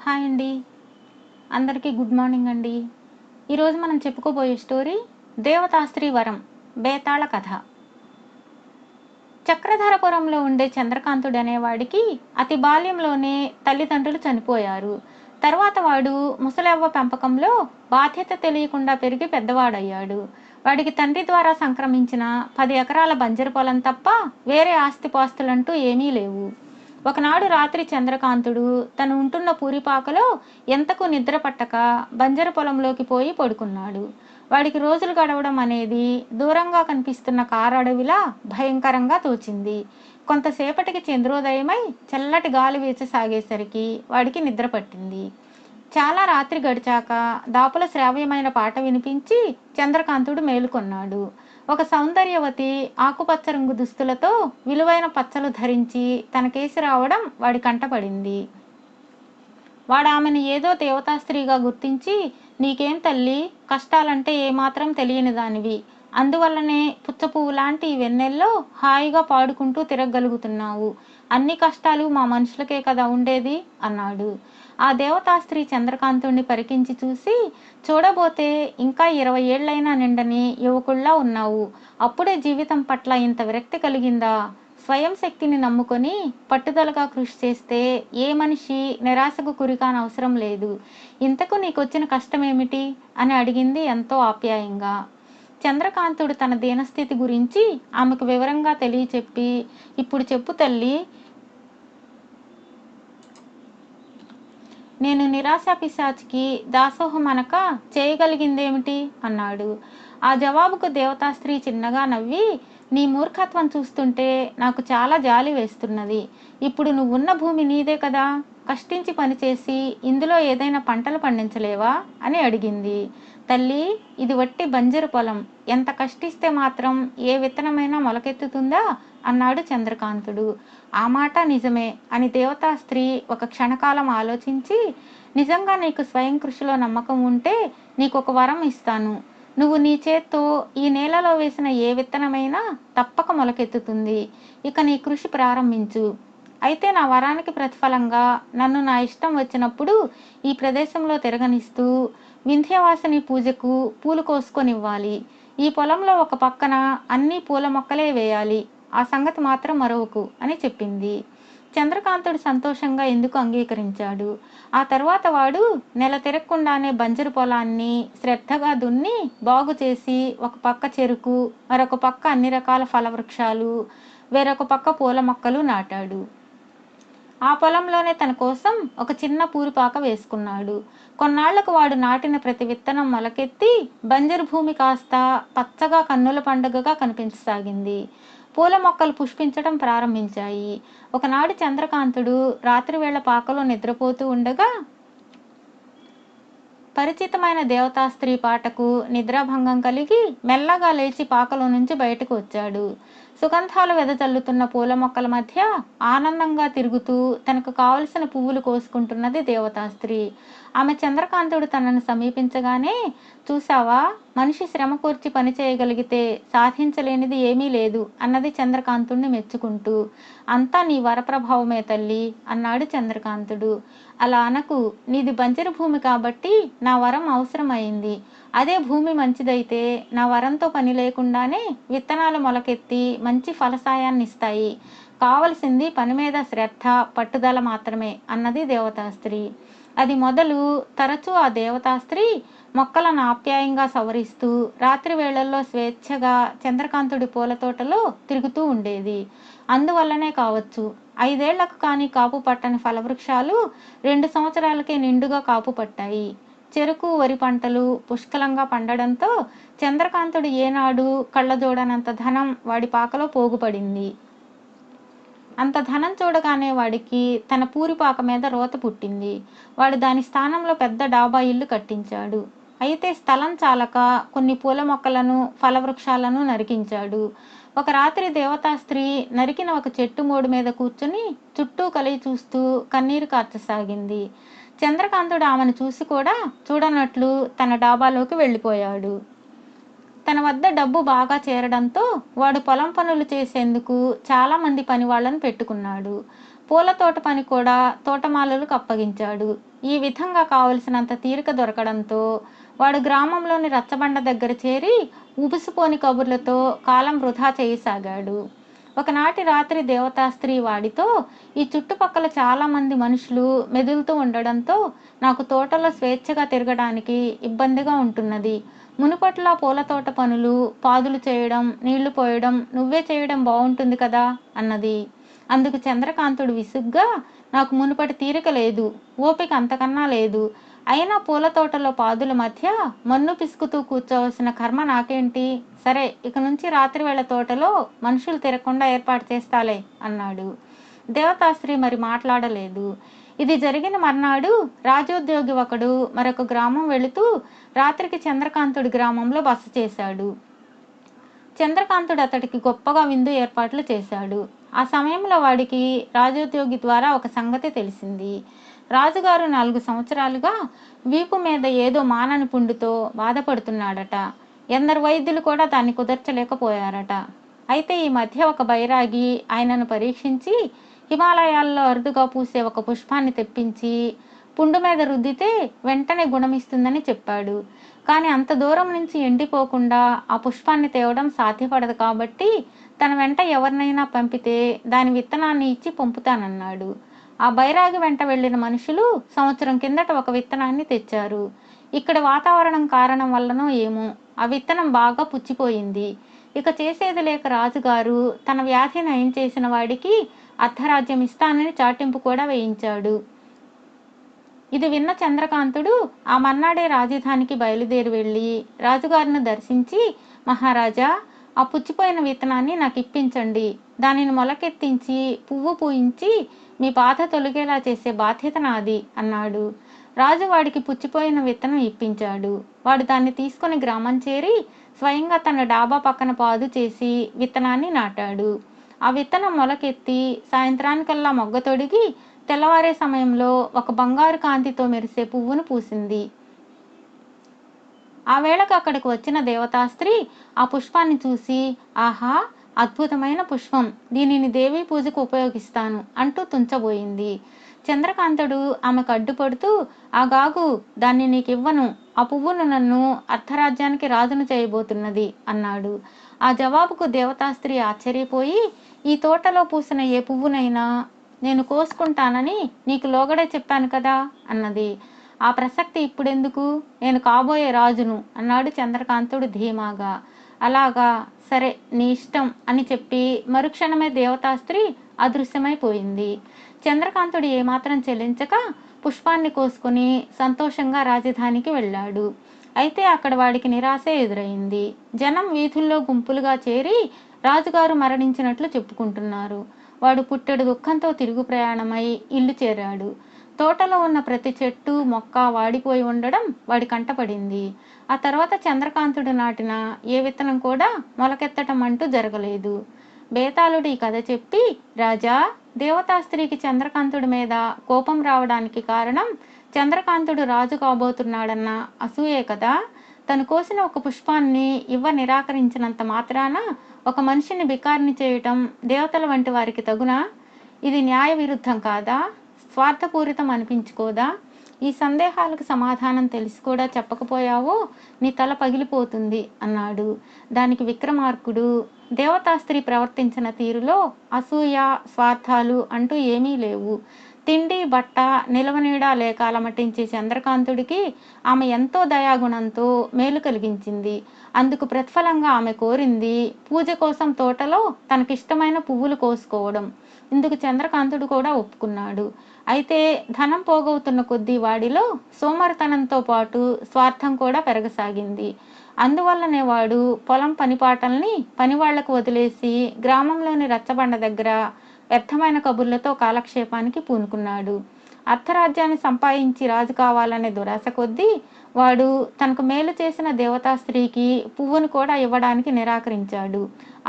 Hi అండి. అందరికీ good morning అండి. ఈరోజు మనం చెప్పుకోబోయే స్టోరీ 'దేవతాస్త్రీ వరం' బేతాళ కథ. చక్రధరపురంలో ఉండే చంద్రకాంతుడు అనేవాడికి అతి బాల్యంలోనే తల్లిదండ్రులు చనిపోయారు. తర్వాత వాడు ముసలవ్వ పెంపకంలో బాధ్యత తెలియకుండా పెరిగి పెద్దవాడయ్యాడు. వాడికి తండ్రి ద్వారా సంక్రమించిన 10 ఎకరాల బంజరు పొలం తప్ప వేరే ఆస్తిపాస్తులంటూ ఏమీ లేవు. ఒకనాడు రాత్రి చంద్రకాంతుడు తను ఉంటున్న పూరిపాకలో ఎంతకు నిద్ర పట్టక బంజరు పొలంలోకి పోయి పడుకున్నాడు. వాడికి రోజులు గడవడం అనేది దూరంగా కనిపిస్తున్న కారడవిలా భయంకరంగా తోచింది. కొంతసేపటికి చంద్రోదయమై చల్లటి గాలి వీచసాగేసరికి వాడికి నిద్ర పట్టింది. చాలా రాత్రి గడిచాక దాపుల శ్రావ్యమైన పాట వినిపించి చంద్రకాంతుడు మేలుకొన్నాడు. ఒక సౌందర్యవతి ఆకుపచ్చ రంగు దుస్తులతో విలువైన పచ్చలు ధరించి తన కేసి రావడం వాడి కంటపడింది. వాడు ఆమెను ఏదో దేవతాస్త్రీగా గుర్తించి, నీకేం తల్లి, కష్టాలంటే ఏమాత్రం తెలియని దానివి, అందువల్లనే పుచ్చపువ్వు లాంటి ఈ వెన్నెల్లో హాయిగా పాడుకుంటూ తిరగగలుగుతున్నావు. అన్ని కష్టాలు మా మనుషులకే కదా ఉండేది అన్నాడు. ఆ దేవతాస్త్రీ చంద్రకాంతుణ్ణి పరికించి చూసి, చూడబోతే ఇంకా 20 ఏళ్లైనా నిండని యువకుల్లా ఉన్నావు. అప్పుడే జీవితం పట్ల ఇంత విరక్తి కలిగిందా? స్వయం శక్తిని నమ్ముకొని పట్టుదలగా కృషి చేస్తే ఏ మనిషి నిరాశకు గురికానవసరం లేదు. ఇంతకు నీకొచ్చిన కష్టమేమిటి అని అడిగింది ఎంతో ఆప్యాయంగా. చంద్రకాంతుడు తన దీనస్థితి గురించి ఆమెకు వివరంగా తెలియచెప్పి, ఇప్పుడు చెప్పు తల్లి, నేను నిరాశా పిశాచికి దాసోహం అనక చేయగలిగిందేమిటి అన్నాడు. ఆ జవాబుకు దేవతాస్త్రీ చిన్నగా నవ్వి, నీ మూర్ఖత్వం చూస్తుంటే నాకు చాలా జాలి వేస్తున్నది. ఇప్పుడు నువ్వున్న భూమి నీదే కదా, కష్టించి పనిచేసి ఇందులో ఏదైనా పంటలు పండించలేవా అని అడిగింది. తల్లి, ఇది వట్టి బంజరు పొలం, ఎంత కష్టిస్తే మాత్రం ఏ విత్తనమైనా మొలకెత్తుతుందా అన్నాడు చంద్రకాంతుడు. ఆ మాట నిజమే అని దేవతాస్త్రీ ఒక క్షణకాలం ఆలోచించి, నిజంగా నీకు స్వయం కృషిలో నమ్మకం ఉంటే నీకు ఒక వరం ఇస్తాను. నువ్వు నీ చేత్తో ఈ నేలలో వేసిన ఏ విత్తనమైనా తప్పక మొలకెత్తుతుంది. ఇక నీ కృషి ప్రారంభించు. అయితే నా వరానికి ప్రతిఫలంగా నన్ను నా ఇష్టం వచ్చినప్పుడు ఈ ప్రదేశంలో తిరగనిస్తూ వింధ్యవాసిని పూజకు పూలు కోసుకొనివ్వాలి. ఈ పొలంలో ఒక పక్కన అన్ని పూల మొక్కలే వేయాలి. ఆ సంగతి మాత్రం మరవకు అని చెప్పింది. చంద్రకాంతుడు సంతోషంగా ఎందుకు అంగీకరించాడు. ఆ తర్వాత వాడు నెల తిరగకుండానే బంజరు పొలాన్ని శ్రద్ధగా దున్ని బాగు చేసి ఒక పక్క చెరుకు, మరొక పక్క అన్ని రకాల ఫలవృక్షాలు, వేరొక పక్క పూల మొక్కలు నాటాడు. ఆ పొలంలోనే తన కోసం ఒక చిన్న పూరిపాక వేసుకున్నాడు. కొన్నాళ్లకు వాడు నాటిన ప్రతి విత్తనం మొలకెత్తి బంజరు భూమి కాస్త పచ్చగా కన్నుల పండుగగా కనిపించసాగింది. పూల మొక్కలు పుష్పించడం ప్రారంభించాయి. ఒకనాడు చంద్రకాంతుడు రాత్రివేళ పాకలో నిద్రపోతూ ఉండగా పరిచితమైన దేవతాస్త్రీ పాటకు నిద్రాభంగం కలిగి మెల్లగా లేచి పాకలో నుంచి బయటకు వచ్చాడు. సుగంధాలు వెదజల్లుతున్న పూల మొక్కల మధ్య ఆనందంగా తిరుగుతూ తనకు కావలసిన పువ్వులు కోసుకుంటున్నది దేవతాస్త్రీ. ఆమె చంద్రకాంతుడు తనను సమీపించగానే, చూసావా, మనిషి శ్రమ కూర్చి పని చేయగలిగితే సాధించలేనిది ఏమీ లేదు అన్నది చంద్రకాంతుడిని మెచ్చుకుంటూ. అంతా నీ వరప్రభావమే తల్లి అన్నాడు చంద్రకాంతుడు. అలా అనకు, నీది బంజరు భూమి కాబట్టి నా వరం అవసరమైంది. అదే భూమి మంచిదైతే నా వరంతో పని లేకుండానే విత్తనాలు మొలకెత్తి మంచి ఫలసాయాన్ని ఇస్తాయి. కావలసింది పని మీద శ్రద్ధ, పట్టుదల మాత్రమే అన్నది దేవతాస్త్రీ. అది మొదలు తరచూ ఆ దేవతాస్త్రీ మొక్కలను ఆప్యాయంగా సవరిస్తూ రాత్రి వేళల్లో స్వేచ్ఛగా చంద్రకాంతుడి పూల తోటలో తిరుగుతూ ఉండేది. అందువల్లనే కావచ్చు 5 ఏళ్లకు కానీ కాపు పట్టని ఫలవృక్షాలు 2 సంవత్సరాలకే నిండుగా కాపు పట్టాయి. చెరుకు, వరి పంటలు పుష్కలంగా పండడంతో చంద్రకాంతుడు ఏనాడు కళ్ళజోడనంత ధనం వాడి పాకలో పోగుపడింది. అంత ధనం చూడగానే వాడికి తన పూరిపాక మీద రోత పుట్టింది. వాడు దాని స్థానంలో పెద్ద డాబా ఇల్లు కట్టించాడు. అయితే స్థలం చాలక కొన్ని పూల మొక్కలను, ఫలవృక్షాలను నరికించాడు. ఒక రాత్రి దేవతాస్త్రీ నరికిన ఒక చెట్టు మోడు మీద కూర్చుని చుట్టూ కలిగి చూస్తూ కన్నీరు కార్చసాగింది. చంద్రకాంతుడు ఆమెను చూసి కూడా చూడనట్లు తన డాబాలోకి వెళ్ళిపోయాడు. తన వద్ద డబ్బు బాగా చేరడంతో వాడు పొలం పనులు చేసేందుకు చాలామంది పని వాళ్ళను పెట్టుకున్నాడు. పూల తోట పని కూడా తోటమాలులకు అప్పగించాడు. ఈ విధంగా కావలసినంత తీరిక దొరకడంతో వాడు గ్రామంలోని రచ్చబండ దగ్గర చేరి ఉబుసుపోని కబుర్లతో కాలం వృధా చేయసాగాడు. ఒకనాటి రాత్రి దేవతాస్త్రీ వాడితో, ఈ చుట్టుపక్కల చాలామంది మనుషులు మెదులుతూ ఉండడంతో నాకు తోటలో స్వేచ్ఛగా తిరగడానికి ఇబ్బందిగా ఉంటున్నది. మునుపట్లా పూల తోట పనులు, పాదులు చేయడం, నీళ్లు పోయడం నువ్వే చేయడం బాగుంటుంది కదా అన్నది. అందుకు చంద్రకాంతుడు విసుగ్గా, నాకు మునుపటి తీరిక లేదు, ఓపిక అంతకన్నా లేదు. అయినా పూల తోటలో పాదుల మధ్య మన్ను పిసుకుతూ కూర్చోవలసిన కర్మ నాకేంటి? సరే, ఇక నుంచి రాత్రి వేళ తోటలో మనుషులు తిరగకుండా ఏర్పాటు చేస్తాలే అన్నాడు. దేవతాశ్రీ మరి మాట్లాడలేదు. ఇది జరిగిన మర్నాడు రాజోద్యోగి ఒకడు మరొక గ్రామం వెళుతూ రాత్రికి చంద్రకాంతుడి గ్రామంలో బస చేశాడు. చంద్రకాంతుడు అతడికి గొప్పగా విందు ఏర్పాట్లు చేశాడు. ఆ సమయంలో వాడికి రాజోద్యోగి ద్వారా ఒక సంగతి తెలిసింది. రాజుగారు 4 సంవత్సరాలుగా వీపు మీద ఏదో మానని పుండుతో బాధపడుతున్నాడట. ఎందరు వైద్యులు కూడా దాన్ని కుదర్చలేకపోయారట. అయితే ఈ మధ్య ఒక బైరాగి ఆయనను పరీక్షించి హిమాలయాల్లో అరుదుగా పూసే ఒక పుష్పాన్ని తెప్పించి పుండు మీద రుద్దితే వెంటనే గుణమిస్తుందని చెప్పాడు. కానీ అంత దూరం నుంచి ఎండిపోకుండా ఆ పుష్పాన్ని తేవడం సాధ్యపడదు కాబట్టి తన వెంట ఎవరినైనా పంపితే దాని విత్తనాన్ని ఇచ్చి పంపుతానన్నాడు. ఆ బైరాగి వెంట వెళ్ళిన మనుషులు సంవత్సరం కిందట ఒక విత్తనాన్ని తెచ్చారు. ఇక్కడ వాతావరణం కారణం వల్లనో ఏమో ఆ విత్తనం బాగా పుచ్చిపోయింది. ఇక చేసేది లేక రాజుగారు తన వ్యాధి నయం చేసిన వాడికి అర్ధరాజ్యం ఇస్తానని చాటింపు కూడా వేయించాడు. ఇది విన్న చంద్రకాంతుడు ఆ మర్నాడే రాజధానికి బయలుదేరి వెళ్ళి రాజుగారిని దర్శించి, మహారాజా, ఆ పుచ్చిపోయిన విత్తనాన్ని నాకు ఇప్పించండి. దానిని మొలకెత్తించి పువ్వు పూయించి మీ బాధ తొలగేలా చేసే బాధ్యత నాది అన్నాడు. రాజు వాడికి పుచ్చిపోయిన విత్తనం ఇప్పించాడు. వాడు దాన్ని తీసుకుని గ్రామం చేరి స్వయంగా తన డాబా పక్కన పాదు చేసి విత్తనాన్ని నాటాడు. ఆ విత్తనం మొలకెత్తి సాయంత్రానికల్లా మొగ్గ తొడిగి తెల్లవారే సమయంలో ఒక బంగారు కాంతితో మెరిసే పువ్వును పూసింది. ఆ వేళకు అక్కడికి వచ్చిన దేవతాస్త్రీ ఆ పుష్పాన్ని చూసి, ఆహా, అద్భుతమైన పుష్పం, దీనిని దేవీ పూజకు ఉపయోగిస్తాను అంటూ తుంచబోయింది. చంద్రకాంతుడు ఆమెకు అడ్డుపడుతూ, ఆగాగు, దాన్ని నీకివ్వను. ఆ పువ్వును నన్ను అర్ధరాజ్యానికి రాజును చేయబోతున్నది అన్నాడు. ఆ జవాబుకు దేవతాస్త్రీ ఆశ్చర్యపోయి, ఈ తోటలో పూసిన ఏ పువ్వునైనా నేను కోసుకుంటానని నీకు లోగడే చెప్పాను కదా అన్నది. ఆ ప్రసక్తి ఇప్పుడెందుకు, నేను కాబోయే రాజును అన్నాడు చంద్రకాంతుడు ధీమాగా. అలాగా, సరే, నీ ఇష్టం అని చెప్పి మరుక్షణమే దేవతాస్త్రీ అదృశ్యమైపోయింది. చంద్రకాంతుడు ఏమాత్రం చెల్లించక పుష్పాన్ని కోసుకుని సంతోషంగా రాజధానికి వెళ్ళాడు. అయితే అక్కడ వాడికి నిరాశే ఎదురైంది. జనం వీధుల్లో గుంపులుగా చేరి రాజుగారు మరణించినట్లు చెప్పుకుంటున్నారు. వాడు పుట్టెడు దుఃఖంతో తిరుగు ప్రయాణమై ఇల్లు చేరాడు. తోటలో ఉన్న ప్రతి చెట్టు మొక్క వాడిపోయి ఉండడం వాడి కంటపడింది. ఆ తర్వాత చంద్రకాంతుడు నాటిన ఏ విత్తనం కూడా మొలకెత్తటం అంటూ జరగలేదు. బేతాళుడు ఈ కథ చెప్పి, రాజా, దేవతాస్త్రీకి చంద్రకాంతుడి మీద కోపం రావడానికి కారణం చంద్రకాంతుడు రాజు కాబోతున్నాడన్న అసూయే కదా. తను కోసిన ఒక పుష్పాన్ని నిరాకరించినంత మాత్రాన ఒక మనిషిని బికారిని చేయటం దేవతల వంటి వారికి తగునా? ఇది న్యాయ విరుద్ధం కాదా? స్వార్థపూరితం అనిపించుకోదా? ఈ సందేహాలకు సమాధానం తెలిసి కూడా చెప్పకపోయావో నీ తల పగిలిపోతుంది అన్నాడు. దానికి విక్రమార్కుడు, దేవతాస్త్రీ ప్రవర్తించిన తీరులో అసూయ, స్వార్థాలు అంటూ ఏమీ లేవు. తిండి, బట్ట, నిలవనీడ లేక అలమటించే చంద్రకాంతుడికి ఆమె ఎంతో దయాగుణంతో మేలు కలిగించింది. అందుకు ప్రతిఫలంగా ఆమె కోరింది పూజ కోసం తోటలో తనకిష్టమైన పువ్వులు కోసుకోవడం. ఇందుకు చంద్రకాంతుడు కూడా ఒప్పుకున్నాడు. అయితే ధనం పోగవుతున్న కొద్దీ వాడిలో సోమరితనంతో పాటు స్వార్థం కూడా పెరగసాగింది. అందువల్లనే వాడు పొలం పనిపాటల్ని పనివాళ్లకు వదిలేసి గ్రామంలోని రచ్చబండ దగ్గర వ్యర్థమైన కబుర్లతో కాలక్షేపానికి పూనుకున్నాడు. అర్ధరాజ్యాన్ని సంపాదించి రాజు కావాలనే దురాశ కొద్దీ వాడు తనకు మేలు చేసిన దేవతాస్త్రీకి పువ్వును కూడా ఇవ్వడానికి నిరాకరించాడు.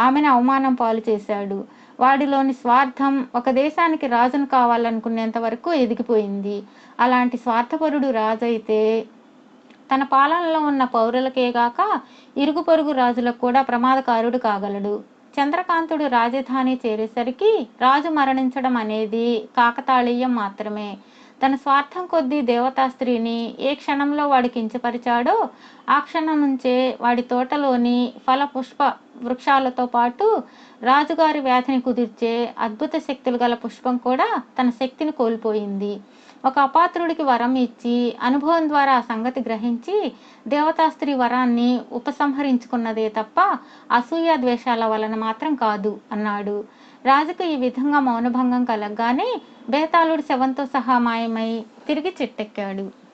ఆమెను అవమానం పాలు చేశాడు. వాడిలోని స్వార్థం ఒక దేశానికి రాజును కావాలనుకునేంత వరకు ఎదిగిపోయింది. అలాంటి స్వార్థపరుడు రాజైతే తన పాలనలో ఉన్న పౌరులకే గాక ఇరుగు పొరుగు రాజులకు కూడా ప్రమాదకారుడు కాగలడు. చంద్రకాంతుడు రాజధాని చేరేసరికి రాజు మరణించడం అనేది కాకతాళీయం మాత్రమే. తన స్వార్థం కొద్దీ దేవతా స్త్రీని ఏ క్షణంలో వాడు కించపరిచాడో ఆ క్షణం నుంచే వాడి తోటలోని ఫల పుష్ప వృక్షాలతో పాటు రాజుగారి వ్యాధిని కుదిర్చే అద్భుత శక్తులు గల పుష్పం కూడా తన శక్తిని కోల్పోయింది. ఒక అపాత్రుడికి వరం ఇచ్చి అనుభవం ద్వారా ఆ సంగతి గ్రహించి దేవతాస్త్రీ వరాన్ని ఉపసంహరించుకున్నదే తప్ప అసూయ ద్వేషాల వలన మాత్రం కాదు అన్నాడు. రాజుకు ఈ విధంగా మౌనభంగం కలగగానే బేతాళుడు శవంతో సహా మాయమై తిరిగి చెట్టెక్కాడు.